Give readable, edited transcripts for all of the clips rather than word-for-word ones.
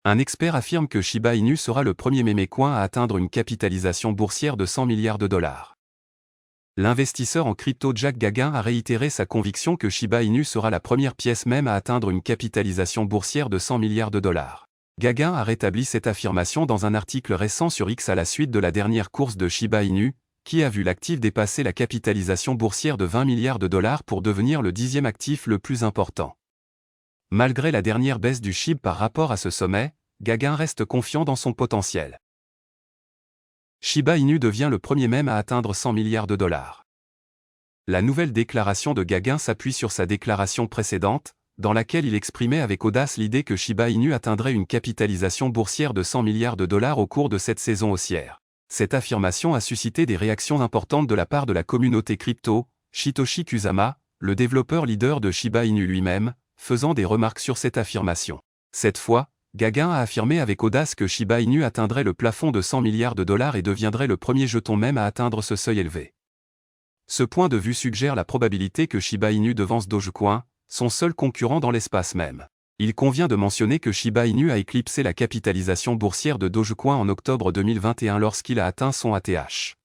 Un expert affirme que Shiba Inu sera le premier mémécoin à atteindre une capitalisation boursière de 100 milliards de dollars. L'investisseur en crypto Jack Gagin a réitéré sa conviction que Shiba Inu sera la première pièce même à atteindre une capitalisation boursière de 100 milliards de dollars. Gagin a rétabli cette affirmation dans un article récent sur X à la suite de la dernière course de Shiba Inu, qui a vu l'actif dépasser la capitalisation boursière de 20 milliards de dollars pour devenir le 10e actif le plus important. Malgré la dernière baisse du SHIB par rapport à ce sommet, Gagin reste confiant dans son potentiel. Shiba Inu devient le premier mème à atteindre 100 milliards de dollars. La nouvelle déclaration de Gagin s'appuie sur sa déclaration précédente, dans laquelle il exprimait avec audace l'idée que Shiba Inu atteindrait une capitalisation boursière de 100 milliards de dollars au cours de cette saison haussière. Cette affirmation a suscité des réactions importantes de la part de la communauté crypto, Satoshi Kusama, le développeur leader de Shiba Inu lui-même, faisant des remarques sur cette affirmation. Cette fois, Gagin a affirmé avec audace que Shiba Inu atteindrait le plafond de 100 milliards de dollars et deviendrait le premier jeton même à atteindre ce seuil élevé. Ce point de vue suggère la probabilité que Shiba Inu devance Dogecoin, son seul concurrent dans l'espace même. Il convient de mentionner que Shiba Inu a éclipsé la capitalisation boursière de Dogecoin en octobre 2021 lorsqu'il a atteint son ATH.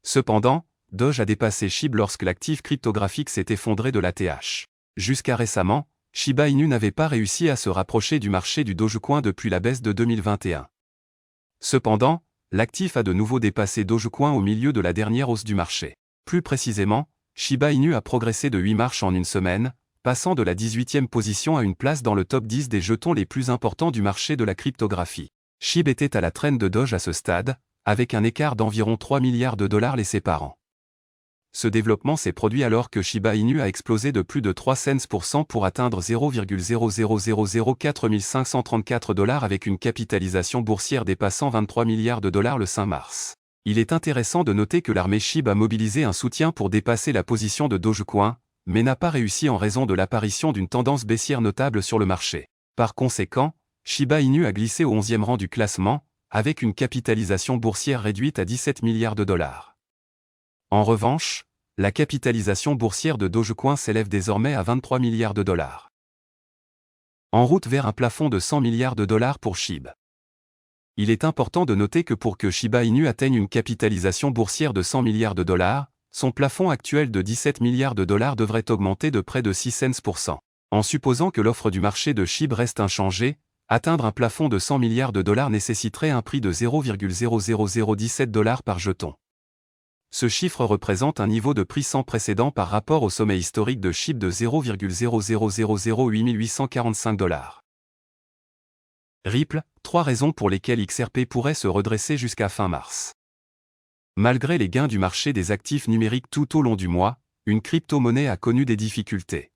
Cependant, Doge a dépassé SHIB lorsque l'actif cryptographique s'est effondré de l'ATH. Jusqu'à récemment, Shiba Inu n'avait pas réussi à se rapprocher du marché du Dogecoin depuis la baisse de 2021. Cependant, l'actif a de nouveau dépassé Dogecoin au milieu de la dernière hausse du marché. Plus précisément, Shiba Inu a progressé de 8 marches en une semaine, passant de la 18e position à une place dans le top 10 des jetons les plus importants du marché de la cryptographie. SHIB était à la traîne de Doge à ce stade, avec un écart d'environ 3 milliards de dollars les séparant. Ce développement s'est produit alors que Shiba Inu a explosé de plus de 3 cents% pour atteindre 0,0004534 dollars avec une capitalisation boursière dépassant 23 milliards de dollars le 5 mars. Il est intéressant de noter que l'armée SHIB a mobilisé un soutien pour dépasser la position de Dogecoin, mais n'a pas réussi en raison de l'apparition d'une tendance baissière notable sur le marché. Par conséquent, Shiba Inu a glissé au 11e rang du classement, avec une capitalisation boursière réduite à 17 milliards de dollars. En revanche, la capitalisation boursière de Dogecoin s'élève désormais à 23 milliards de dollars. En route vers un plafond de 100 milliards de dollars pour SHIB. Il est important de noter que pour que Shiba Inu atteigne une capitalisation boursière de 100 milliards de dollars, son plafond actuel de 17 milliards de dollars devrait augmenter de près de 6 cents%. En supposant que l'offre du marché de SHIB reste inchangée, atteindre un plafond de 100 milliards de dollars nécessiterait un prix de 0,00017 dollars par jeton. Ce chiffre représente un niveau de prix sans précédent par rapport au sommet historique de SHIB de 0,0008845 dollars. Ripple, 3 raisons pour lesquelles XRP pourrait se redresser jusqu'à fin mars. Malgré les gains du marché des actifs numériques tout au long du mois, une crypto-monnaie a connu des difficultés.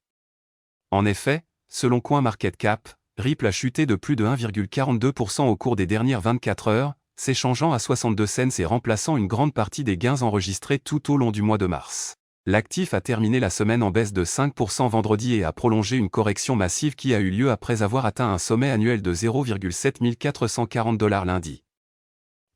En effet, selon CoinMarketCap, Ripple a chuté de plus de 1,42% au cours des dernières 24 heures, s'échangeant à 62 cents et remplaçant une grande partie des gains enregistrés tout au long du mois de mars. L'actif a terminé la semaine en baisse de 5% vendredi et a prolongé une correction massive qui a eu lieu après avoir atteint un sommet annuel de 0,7440 dollars lundi.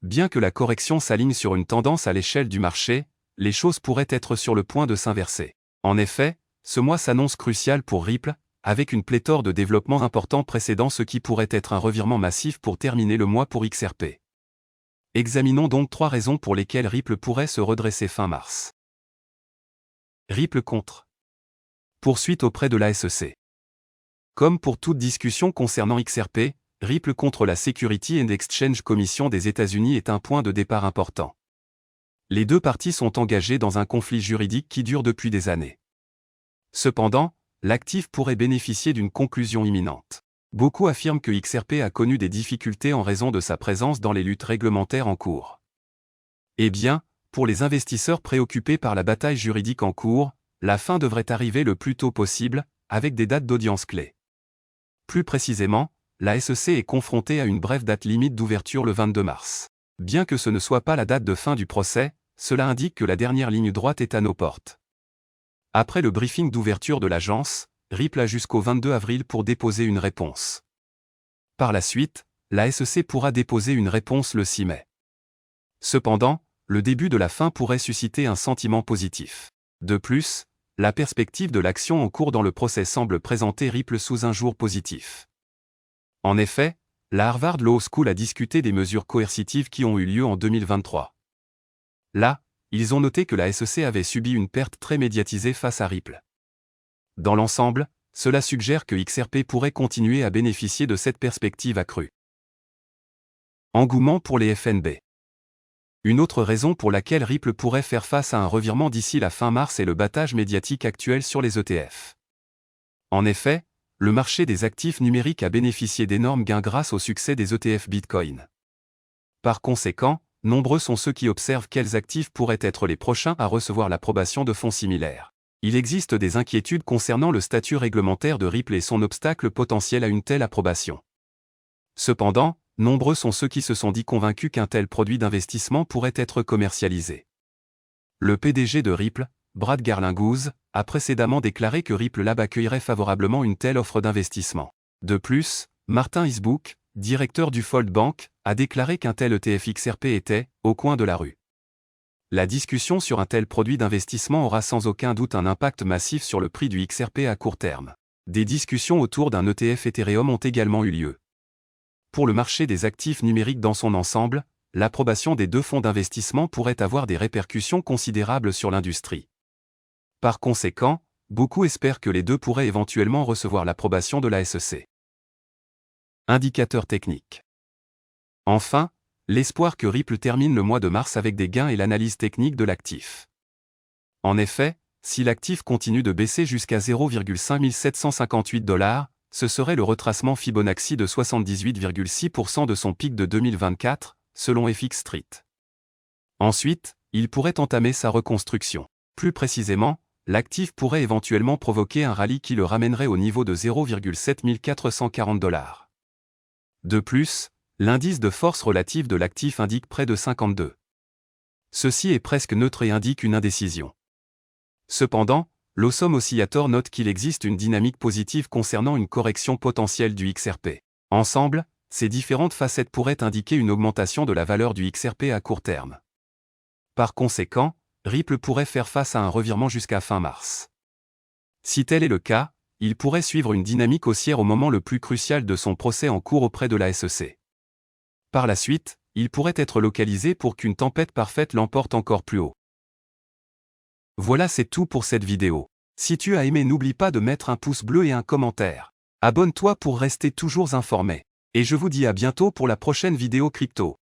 Bien que la correction s'aligne sur une tendance à l'échelle du marché, les choses pourraient être sur le point de s'inverser. En effet, ce mois s'annonce crucial pour Ripple, avec une pléthore de développements importants précédant ce qui pourrait être un revirement massif pour terminer le mois pour XRP. Examinons donc 3 raisons pour lesquelles Ripple pourrait se redresser fin mars. Ripple contre. Poursuite auprès de la SEC. Comme pour toute discussion concernant XRP, Ripple contre la Security and Exchange Commission des États-Unis est un point de départ important. Les deux parties sont engagées dans un conflit juridique qui dure depuis des années. Cependant, l'actif pourrait bénéficier d'une conclusion imminente. Beaucoup affirment que XRP a connu des difficultés en raison de sa présence dans les luttes réglementaires en cours. Eh bien, pour les investisseurs préoccupés par la bataille juridique en cours, la fin devrait arriver le plus tôt possible, avec des dates d'audience clés. Plus précisément, la SEC est confrontée à une brève date limite d'ouverture le 22 mars. Bien que ce ne soit pas la date de fin du procès, cela indique que la dernière ligne droite est à nos portes. Après le briefing d'ouverture de l'agence, Ripple a jusqu'au 22 avril pour déposer une réponse. Par la suite, la SEC pourra déposer une réponse le 6 mai. Cependant, le début de la fin pourrait susciter un sentiment positif. De plus, la perspective de l'action en cours dans le procès semble présenter Ripple sous un jour positif. En effet, La Harvard Law School a discuté des mesures coercitives qui ont eu lieu en 2023. Là, ils ont noté que la SEC avait subi une perte très médiatisée face à Ripple. Dans l'ensemble, cela suggère que XRP pourrait continuer à bénéficier de cette perspective accrue. Engouement pour les FNB. Une autre raison pour laquelle Ripple pourrait faire face à un revirement d'ici la fin mars est le battage médiatique actuel sur les ETF. En effet, le marché des actifs numériques a bénéficié d'énormes gains grâce au succès des ETF Bitcoin. Par conséquent, nombreux sont ceux qui observent quels actifs pourraient être les prochains à recevoir l'approbation de fonds similaires. Il existe des inquiétudes concernant le statut réglementaire de Ripple et son obstacle potentiel à une telle approbation. Cependant, nombreux sont ceux qui se sont dit convaincus qu'un tel produit d'investissement pourrait être commercialisé. Le PDG de Ripple, Brad Garlinghouse, a précédemment déclaré que Ripple Lab accueillerait favorablement une telle offre d'investissement. De plus, Martin Easbrook, directeur du Fold Bank, a déclaré qu'un tel ETF XRP était « au coin de la rue ». La discussion sur un tel produit d'investissement aura sans aucun doute un impact massif sur le prix du XRP à court terme. Des discussions autour d'un ETF Ethereum ont également eu lieu. Pour le marché des actifs numériques dans son ensemble, l'approbation des deux fonds d'investissement pourrait avoir des répercussions considérables sur l'industrie. Par conséquent, beaucoup espèrent que les deux pourraient éventuellement recevoir l'approbation de la SEC. Indicateurs techniques. Enfin, l'espoir que Ripple termine le mois de mars avec des gains et l'analyse technique de l'actif. En effet, si l'actif continue de baisser jusqu'à 0,5758 $, ce serait le retracement Fibonacci de 78,6% de son pic de 2024, selon FX Street. Ensuite, il pourrait entamer sa reconstruction. Plus précisément, l'actif pourrait éventuellement provoquer un rallye qui le ramènerait au niveau de 0,7440 $. De plus, l'indice de force relative de l'actif indique près de 52. Ceci est presque neutre et indique une indécision. Cependant, l'Awesome Oscillator note qu'il existe une dynamique positive concernant une correction potentielle du XRP. Ensemble, ces différentes facettes pourraient indiquer une augmentation de la valeur du XRP à court terme. Par conséquent, Ripple pourrait faire face à un revirement jusqu'à fin mars. Si tel est le cas, il pourrait suivre une dynamique haussière au moment le plus crucial de son procès en cours auprès de la SEC. Par la suite, il pourrait être localisé pour qu'une tempête parfaite l'emporte encore plus haut. Voilà, c'est tout pour cette vidéo. Si tu as aimé, n'oublie pas de mettre un pouce bleu et un commentaire. Abonne-toi pour rester toujours informé. Et je vous dis à bientôt pour la prochaine vidéo crypto.